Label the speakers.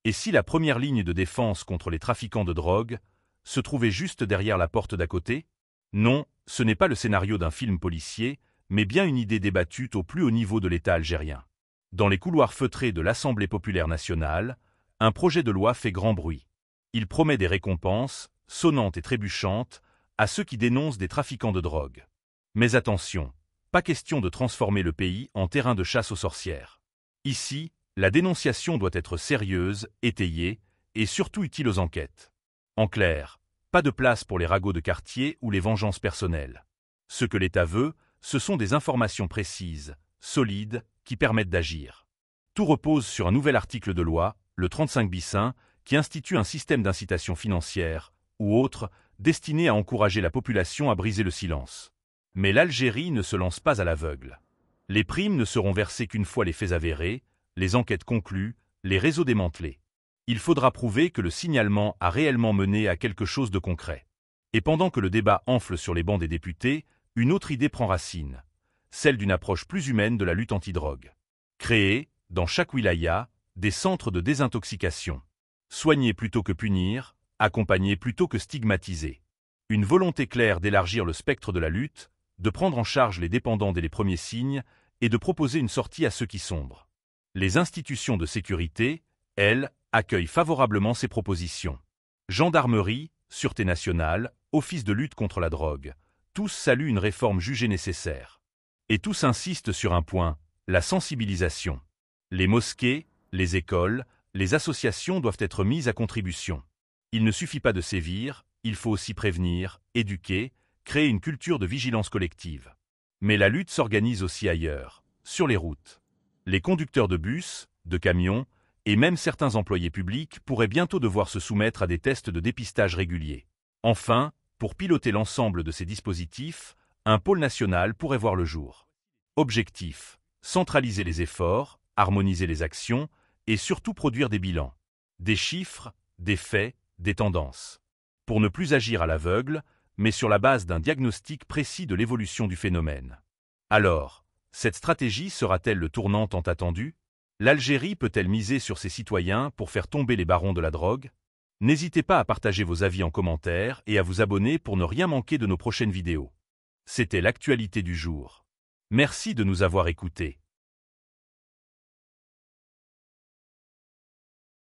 Speaker 1: Et si la première ligne de défense contre les trafiquants de drogue se trouvait juste derrière la porte d'à côté? Non, ce n'est pas le scénario d'un film policier, mais bien une idée débattue au plus haut niveau de l'État algérien. Dans les couloirs feutrés de l'Assemblée populaire nationale, un projet de loi fait grand bruit. Il promet des récompenses, sonnantes et trébuchantes, à ceux qui dénoncent des trafiquants de drogue. Mais attention, pas question de transformer le pays en terrain de chasse aux sorcières. Ici, la dénonciation doit être sérieuse, étayée, et surtout utile aux enquêtes. En clair, pas de place pour les ragots de quartier ou les vengeances personnelles. Ce que l'État veut, ce sont des informations précises, solides, qui permettent d'agir. Tout repose sur un nouvel article de loi, le 35 bis 1, qui institue un système d'incitation financière, ou autre, destiné à encourager la population à briser le silence. Mais l'Algérie ne se lance pas à l'aveugle. Les primes ne seront versées qu'une fois les faits avérés, les enquêtes conclues, les réseaux démantelés. Il faudra prouver que le signalement a réellement mené à quelque chose de concret. Et pendant que le débat enfle sur les bancs des députés, une autre idée prend racine, celle d'une approche plus humaine de la lutte antidrogue. Créer, dans chaque wilaya, des centres de désintoxication. Soigner plutôt que punir, accompagner plutôt que stigmatiser. Une volonté claire d'élargir le spectre de la lutte, de prendre en charge les dépendants dès les premiers signes et de proposer une sortie à ceux qui sombrent. Les institutions de sécurité, elles, accueillent favorablement ces propositions. Gendarmerie, Sûreté nationale, Office de lutte contre la drogue, tous saluent une réforme jugée nécessaire. Et tous insistent sur un point, la sensibilisation. Les mosquées, les écoles, les associations doivent être mises à contribution. Il ne suffit pas de sévir, il faut aussi prévenir, éduquer, créer une culture de vigilance collective. Mais la lutte s'organise aussi ailleurs, sur les routes. Les conducteurs de bus, de camions, et même certains employés publics pourraient bientôt devoir se soumettre à des tests de dépistage réguliers. Enfin, pour piloter l'ensemble de ces dispositifs, un pôle national pourrait voir le jour. Objectif: centraliser les efforts, harmoniser les actions, et surtout produire des bilans. Des chiffres, des faits, des tendances. Pour ne plus agir à l'aveugle, mais sur la base d'un diagnostic précis de l'évolution du phénomène. Alors, cette stratégie sera-t-elle le tournant tant attendu? L'Algérie peut-elle miser sur ses citoyens pour faire tomber les barons de la drogue? N'hésitez pas à partager vos avis en commentaire et à vous abonner pour ne rien manquer de nos prochaines vidéos. C'était l'actualité du jour. Merci de nous avoir écoutés.